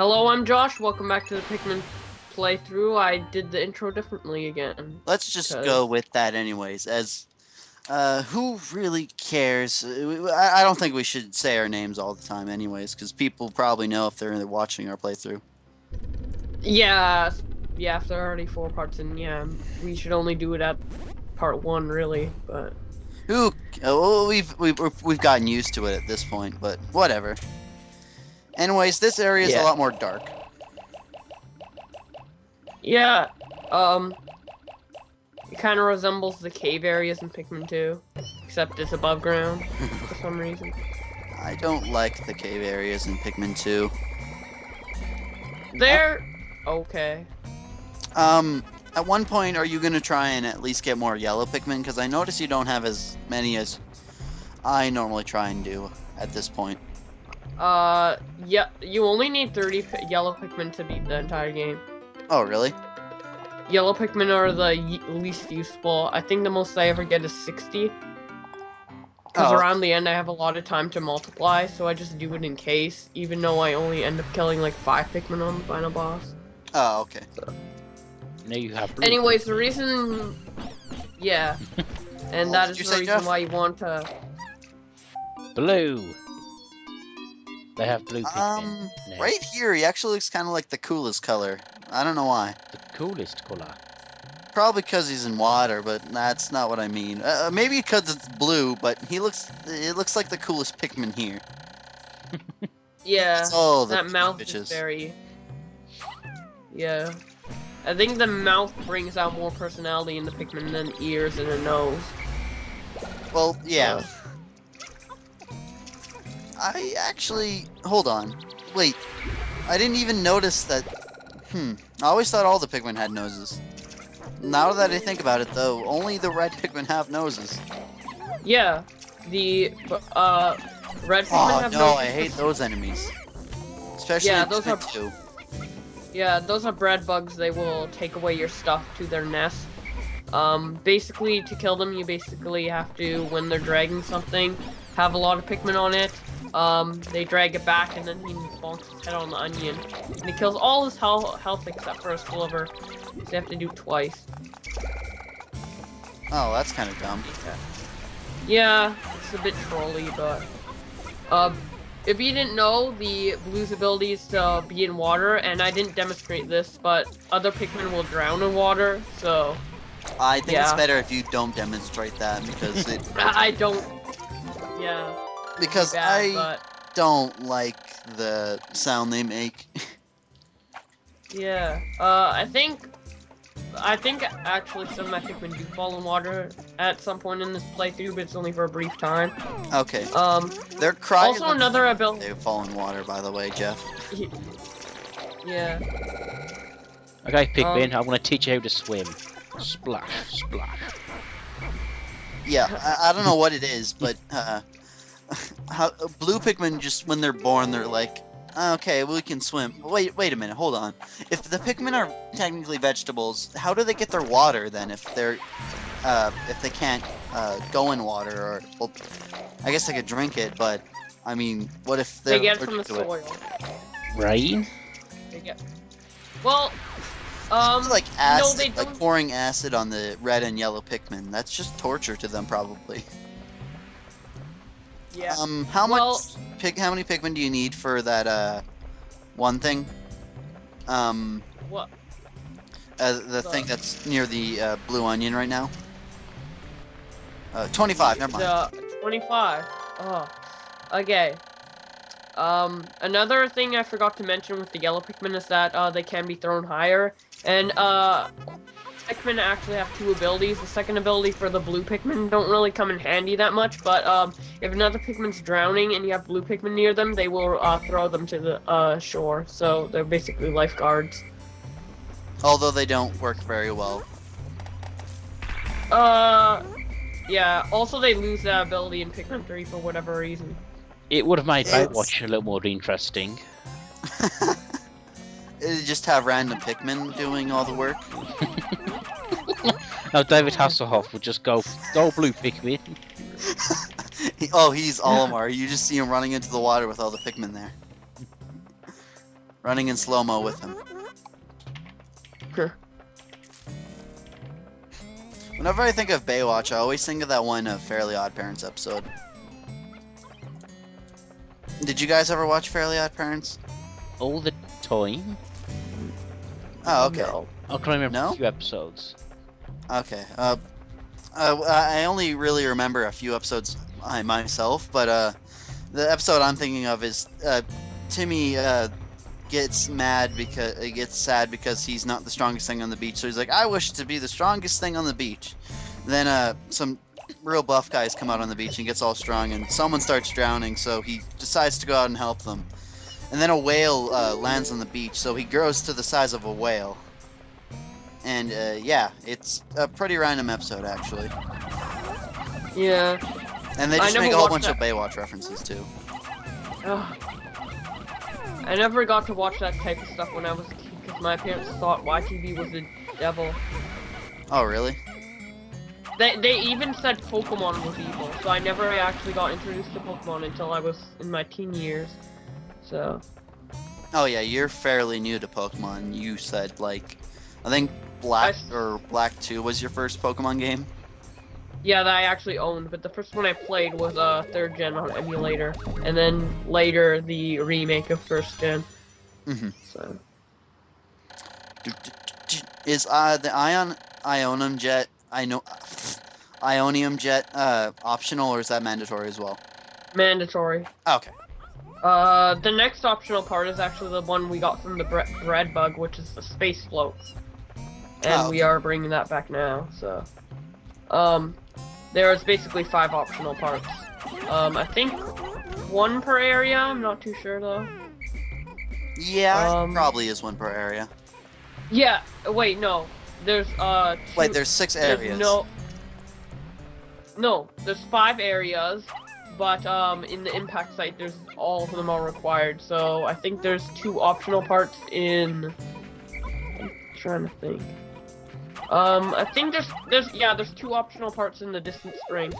Hello, I'm Josh. Welcome back to the Pikmin playthrough. I did the intro differently again. Let's just go with that anyways, as who really cares? I don't think we should say our names all the time anyways, because people probably know if they're watching our playthrough. Yeah, if there are already 4 parts in, yeah, we should only do it at part 1, really, but... Who? Well, we've gotten used to it at this point, but whatever. Anyways, this area is a lot more dark. Yeah, it kind of resembles the cave areas in Pikmin 2, except it's above ground, for some reason. I don't like the cave areas in Pikmin 2. They're... okay. At one point, are you going to try and at least get more yellow Pikmin? Because I notice you don't have as many as I normally try and do at this point. Yeah, you only need 30 yellow Pikmin to beat the entire game. Oh, really? Yellow Pikmin are the least useful. I think the most I ever get is 60. Because around the end I have a lot of time to multiply, so I just do it in case, even though I only end up killing like 5 Pikmin on the final boss. Oh, okay. So. No, you have blue. Anyways, the reason... Yeah. And that is the reason Jeff? why you want to... Blue. They have blue Pikmin. No. Right here, he actually looks kind of like the coolest color. I don't know why. The coolest colour. Probably because he's in water, but that's not what I mean. Maybe because it's blue, but it looks like the coolest Pikmin here. Yeah, Oh, that mouth is very... Yeah. I think the mouth brings out more personality in the Pikmin than ears and a nose. Well, yeah. I actually... Hold on. Wait. I didn't even notice that... I always thought all the Pikmin had noses. Now that I think about it, though, only the red Pikmin have noses. Yeah. The, red Pikmin have noses. Oh, no, I hate those enemies. Especially in Pikmin 2. Yeah, those are bread bugs. They will take away your stuff to their nest. Basically, to kill them, you basically have to, when they're dragging something, have a lot of Pikmin on it. They drag it back, and then he bonks his head on the onion. And he kills all his health except for his sliver. So you have to do it twice. Oh, that's kind of dumb. Yeah, it's a bit trolly, but... if you didn't know, the blue's ability is to be in water, and I didn't demonstrate this, but other Pikmin will drown in water, so... I think it's better if you don't demonstrate that, because it... I don't... Yeah. Because I don't like the sound they make. Yeah. I think actually some of my Pikmin do fall in water at some point in this playthrough, but it's only for a brief time. Okay. They're crying. Also, another ability. They fall in water, by the way, Jeff. Yeah. Okay, Pikmin, I'm gonna teach you how to swim. Splash, splash. Yeah, I don't know what it is, but blue Pikmin just when they're born, they're like, okay, we can swim. Wait a minute, hold on. If the Pikmin are technically vegetables, how do they get their water then? If they're, if they can't go in water, or well, I guess they could drink it, but I mean, what if they get it from the soil? Rain? They get. Well, it's like acid, no, they don't. like pouring acid on the red and yellow Pikmin. That's just torture to them, probably. Yeah. How many Pikmin do you need for that one thing? What? The thing that's near the blue onion right now. 25. Never mind. 25. Oh. Okay. Another thing I forgot to mention with the yellow Pikmin is that they can be thrown higher, and Pikmin actually have 2 abilities. The second ability for the blue Pikmin don't really come in handy that much, but if another Pikmin's drowning and you have blue Pikmin near them, they will throw them to the shore. So they're basically lifeguards. Although they don't work very well. Yeah. Also, they lose that ability in Pikmin 3 for whatever reason. It would have made Watch a little more interesting. Just have random Pikmin doing all the work. No, David Hasselhoff would just go blue Pikmin. Oh, he's Olimar. You just see him running into the water with all the Pikmin there. running in slow-mo with him. Whenever I think of Baywatch, I always think of that one Fairly Odd Parents episode. Did you guys ever watch Fairly Odd Parents? All the time? Oh, okay. No. I can remember No? a few episodes. Okay. I only really remember a few episodes myself, but the episode I'm thinking of is Timmy gets sad because he's not the strongest thing on the beach. So he's like, I wish to be the strongest thing on the beach. Then some real buff guys come out on the beach and gets all strong, and someone starts drowning, so he decides to go out and help them. And then a whale lands on the beach, so he grows to the size of a whale. And yeah, it's a pretty random episode actually. Yeah. And they I just never make a whole watched bunch of that. Baywatch references too. Ugh. I never got to watch that type of stuff when I was a kid because my parents thought YTV was the devil. Oh really? They even said Pokemon was evil, so I never actually got introduced to Pokemon until I was in my teen years. So. Oh yeah, you're fairly new to Pokemon. You said like, I think Black or Black 2 was your first Pokemon game. Yeah, that I actually owned, but the first one I played was 3rd gen on emulator, and then later the remake of 1st gen. Mm-hmm. So. Is the Ionium Jet optional, or is that mandatory as well? Mandatory. Okay. The next optional part is actually the one we got from the bread bug, which is the space floats. And we are bringing that back now, so. There's basically 5 optional parts. I think 1 per area, I'm not too sure though. Yeah, probably is 1 per area. Yeah, wait, no. There's, Wait, there's 6 areas. No, there's 5 areas, but, in the impact site, there's all of them are required, so I think there's 2 optional parts in... I'm trying to think. I think there's 2 optional parts in the distant spring.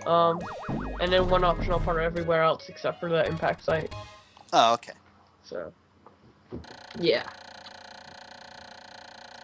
And then 1 optional part everywhere else except for the impact site. Oh, okay. So, yeah.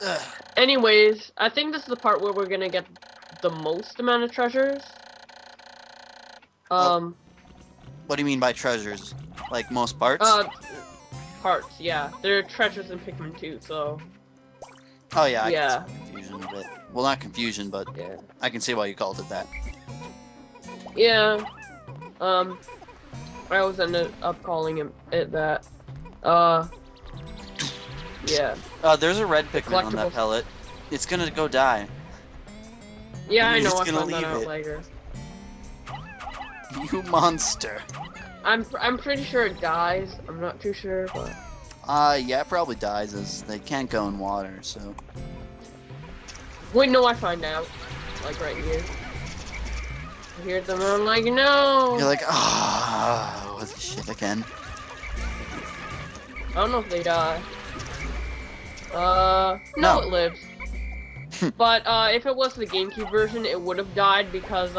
Ugh. Anyways, I think this is the part where we're gonna get the most amount of treasures. What do you mean by treasures? Like most parts? Parts, yeah. There are treasures in Pikmin 2, so... Oh yeah, I yeah. can see confusion a bit. Well, not confusion, but Yeah. I can see why you called it that. Yeah. I always ended up calling it that. Yeah. There's a red Pikmin on that collectibles. pellet. It's gonna go die. Yeah, I He's know. I gonna found that leave out it. later. You monster. I'm pretty sure it dies. I'm not too sure, but Yeah, it probably dies as they can't go in water, so. wait, no, I find out. Like right here. I hear them. I'm like, no. You're like, ah, oh, shit again. I don't know if they die. No, No. it lives. But if it was the GameCube version, it would have died because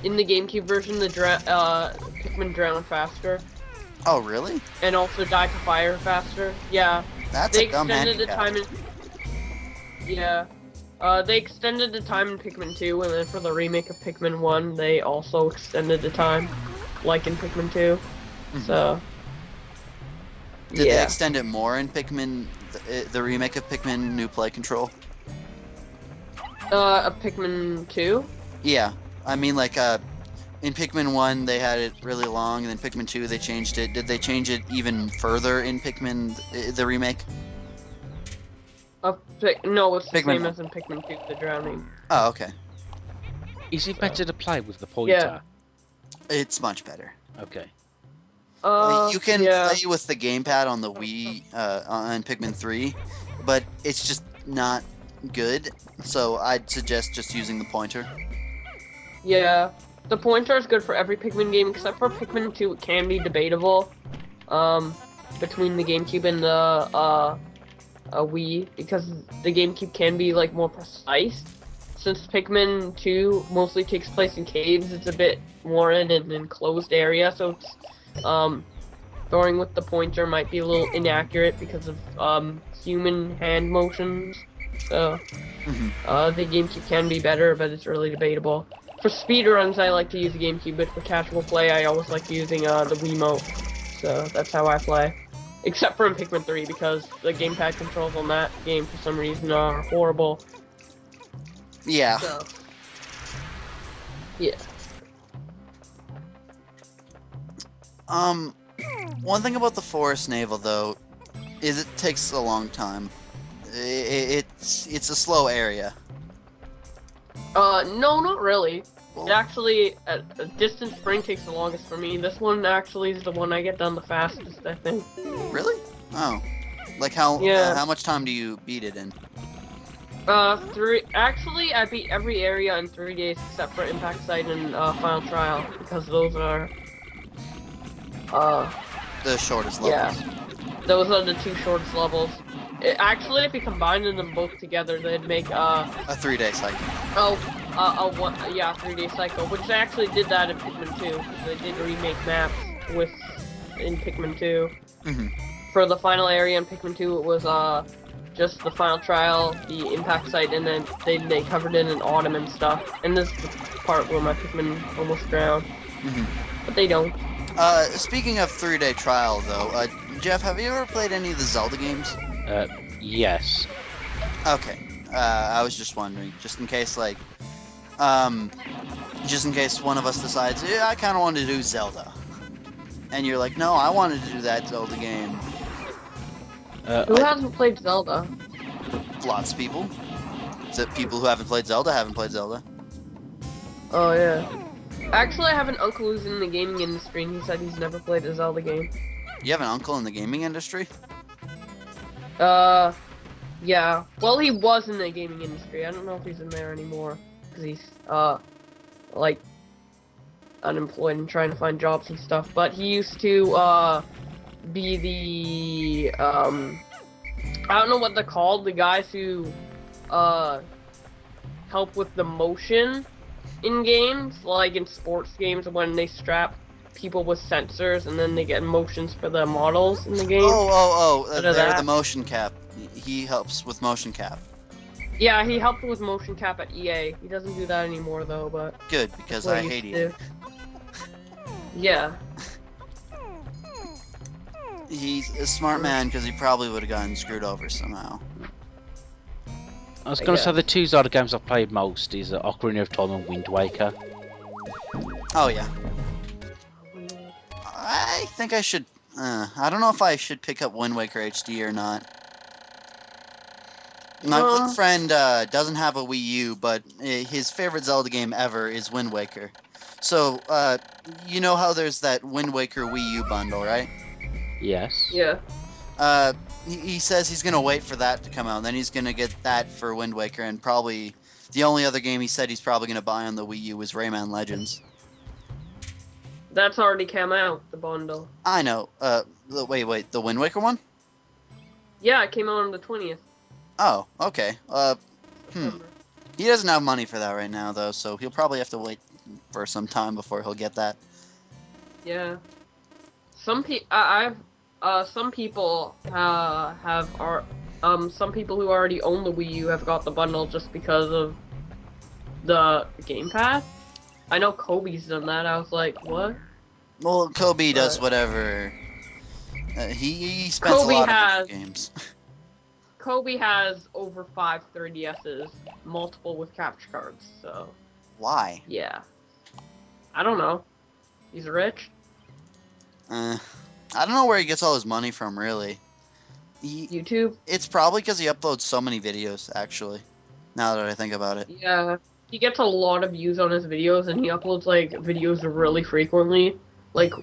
in the GameCube version, the Pikmin drown faster. Oh, really? And also die to fire faster. Yeah. That's They a dumb extended the handicap. time in... Yeah. They extended the time in Pikmin 2, and then for the remake of Pikmin 1, they also extended the time, like in Pikmin 2. Mhm. So... Did they yeah. extend it more in Pikmin, the remake of Pikmin New Play Control? Of Pikmin 2? Yeah. I mean, like, in Pikmin 1, they had it really long, and then Pikmin 2, they changed it. Did they change it even further in Pikmin, the remake? No, it's the Pikmin same 1. as in Pikmin 2, the drowning. Oh, okay. Is it better to play with the pointer? Yeah. It's much better. Okay. You can yeah. play with the gamepad on the Wii, on Pikmin 3, but it's just not good, so I'd suggest just using the pointer. Yeah. The pointer is good for every Pikmin game, except for Pikmin 2, it can be debatable, between the GameCube and the, Wii, because the GameCube can be, like, more precise. Since Pikmin 2 mostly takes place in caves, it's a bit more in an enclosed area, so it's, throwing with the pointer might be a little inaccurate because of human hand motions. So the GameCube can be better, but it's really debatable. For speedruns, I like to use the GameCube, but for casual play, I always like using the Wiimote. So that's how I play. Except for in Pikmin 3, because the gamepad controls on that game for some reason are horrible. Yeah. So, yeah. One thing about the Forest Naval, though, is it takes a long time. It's a slow area. No, not really. Well, It actually, a Distant Spring takes the longest for me. This one actually is the one I get done the fastest, I think. really? Oh. Like how much time do you beat it in? Actually, I beat every area in 3 days except for Impact Site and Final Trial, because those are The shortest levels. yeah, those are the 2 shortest levels. Actually, if you combined them both together, they'd make A 3-day cycle. 3-day cycle, which they actually did that in Pikmin 2. They did remake maps in Pikmin 2. For the final area in Pikmin 2, it was just the Final Trial, the Impact Site, and then they covered it in autumn and stuff. And this is the part where my Pikmin almost drowned. But they don't. Speaking of 3-day trial, though, Jeff, have you ever played any of the Zelda games? Yes. Okay. I was just wondering, just in case, like, just in case one of us decides, yeah, I kind of want to do Zelda. And you're like, no, I wanted to do that Zelda game. Who hasn't played Zelda? Lots of people. Is it people who haven't played Zelda haven't played Zelda? Oh, yeah. Actually, I have an uncle who's in the gaming industry, and he said he's never played a Zelda game. You have an uncle in the gaming industry? Yeah. Well, he was in the gaming industry. I don't know if he's in there anymore, because he's, like, unemployed and trying to find jobs and stuff. But he used to, be the, I don't know what they're called, the guys who, help with the motion in games, like in sports games when they strap people with sensors and then they get motions for the models in the game. They're the motion cap. He helps with motion cap. Yeah, he helped with motion cap at EA. He doesn't do that anymore though, but good, because I hate EA. Yeah. He's a smart man because he probably would have gotten screwed over somehow. I was going to say the 2 Zelda games I've played most is Ocarina of Time and Wind Waker. Oh yeah. I think I should. I don't know if I should pick up Wind Waker HD or not. My good friend doesn't have a Wii U, but his favorite Zelda game ever is Wind Waker. So, you know how there's that Wind Waker Wii U bundle, right? Yes. Yeah. He says he's gonna wait for that to come out, and then he's gonna get that for Wind Waker, and probably the only other game he said he's probably gonna buy on the Wii U was Rayman Legends. That's already come out, the bundle. I know. Wait, the Wind Waker one? Yeah, it came out on the 20th. Oh, okay. September. He doesn't have money for that right now, though, so he'll probably have to wait for some time before he'll get that. Yeah. Some people some people who already own the Wii U have got the bundle just because of the gamepad. I know Kobe's done that. I was like, what? Well, Kobe does whatever. He spends a lot of games. Kobe has over 5 3DSs, multiple with capture cards, so... Why? Yeah. I don't know. He's rich? I don't know where he gets all his money from, really. YouTube? It's probably because he uploads so many videos, actually. Now that I think about it. Yeah. He gets a lot of views on his videos, and he uploads, like, videos really frequently. Like,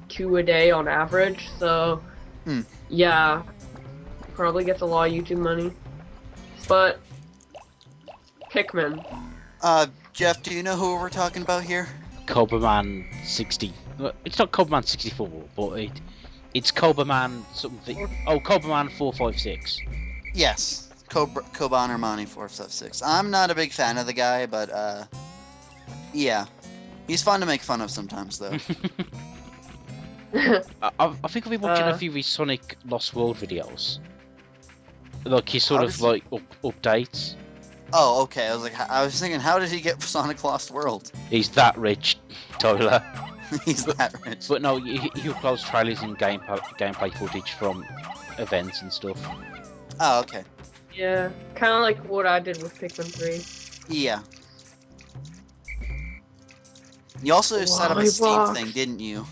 2 a day on average, so... Yeah. Probably gets a lot of YouTube money. But... Pikmin. Jeff, do you know who we're talking about here? Cobraman 60. It's not Cobraman 64, but it's Cobraman something. Oh, Cobraman 456. Yes, Koban Armani 456. I'm not a big fan of the guy, but yeah, he's fun to make fun of sometimes, though. I think I've been watching a Uh. few of his Sonic Lost World videos. Like his How sort does of he- like updates. Oh, okay. I was thinking, how did he get Sonic Lost World? He's that rich, Tyler. He's that rich. But no, he uploads trailers and gameplay footage from events and stuff. Oh, okay. Yeah, kind of like what I did with Pikmin 3. Yeah. You also set up a Wally Steam Box. thing, didn't you?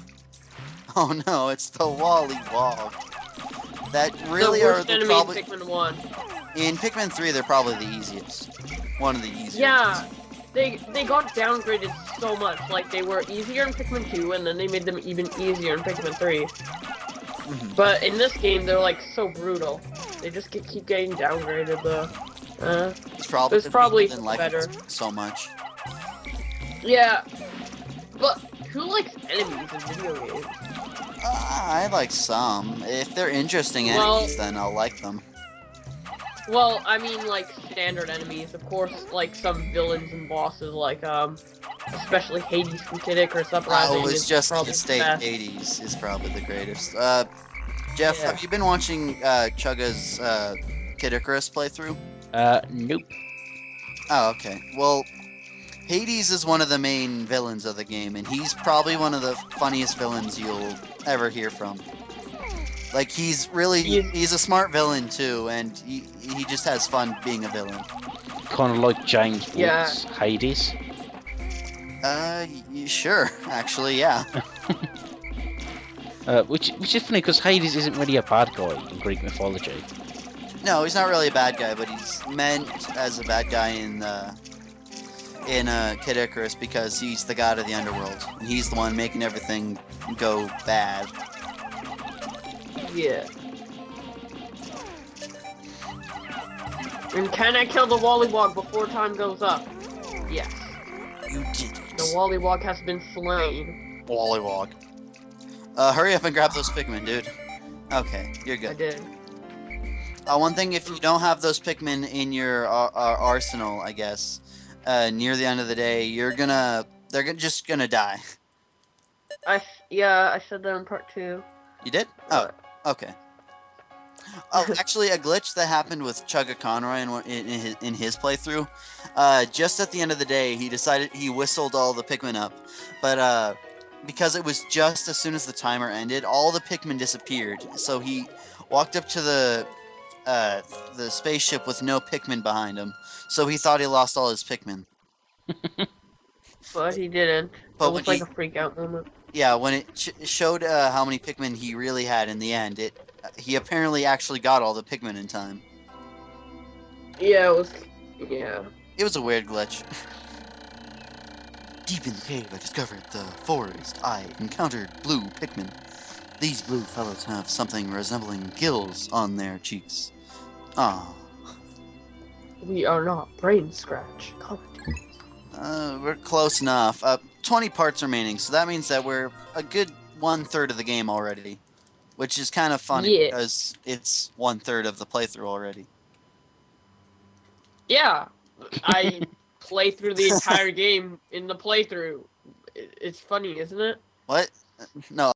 Oh no, it's the Wally Wog. That really the are worst the enemy probably in Pikmin 1. in Pikmin 3 they're probably the easiest. One of the easiest. Yeah, they got downgraded so much. Like, they were easier in Pikmin 2, and then they made them even easier in Pikmin 3. Mhm. But in this game, they're, like, so brutal. They just keep getting downgraded, though. It's probably There's probably didn't like better. it so much. Yeah, but who likes enemies in video games? I like some. If they're interesting Well- enemies, then I'll like them. Well, I mean, like, standard enemies. Of course, like, some villains and bosses, like, especially Hades from Kid Icarus Uprising. Oh, it's is just probably the state best. 80s is probably the greatest. Jeff, Yeah. have you been watching Chugga's Kid Icarus playthrough? Nope. Oh, okay. Well, Hades is one of the main villains of the game, and he's probably one of the funniest villains you'll ever hear from. Like, he's a smart villain too, and he just has fun being a villain. Kind of like James Woods, Yeah. Hades. Sure, actually, yeah. Which is funny because Hades isn't really a bad guy in Greek mythology. No, he's not really a bad guy, but he's meant as a bad guy in Kid Icarus because he's the god of the underworld, and he's the one making everything go bad. Yeah. And can I kill the Wollywog before time goes up? Yes. You did it. The Wollywog has been slain. Wollywog. Hurry up and grab those Pikmin, dude. Okay, you're I good. did. One thing, if you don't have those Pikmin in your arsenal, I guess, near the end of the day, they're just gonna die. Yeah, I said that in part 2. You did? Oh, okay. Oh, actually, a glitch that happened with Chugga Conroy in his playthrough. Just at the end of the day, he whistled all the Pikmin up, but because it was just as soon as the timer ended, all the Pikmin disappeared. So he walked up to the spaceship with no Pikmin behind him. So he thought he lost all his Pikmin. But he didn't. But It was like a freak out moment. Yeah, when it showed how many Pikmin he really had in the end, he apparently actually got all the Pikmin in time. Yeah, it was. Yeah. It was a weird glitch. Deep in the cave, I discovered the forest. I encountered blue Pikmin. These blue fellows have something resembling gills on their cheeks. Ah. We are not brain scratch. We're close enough. 20 parts remaining, so that means that we're a good 1/3 of the game already. Which is kind of funny Yeah. because it's 1/3 of the playthrough already. Yeah. I play through the entire game in the playthrough. It's funny, isn't it? What? No.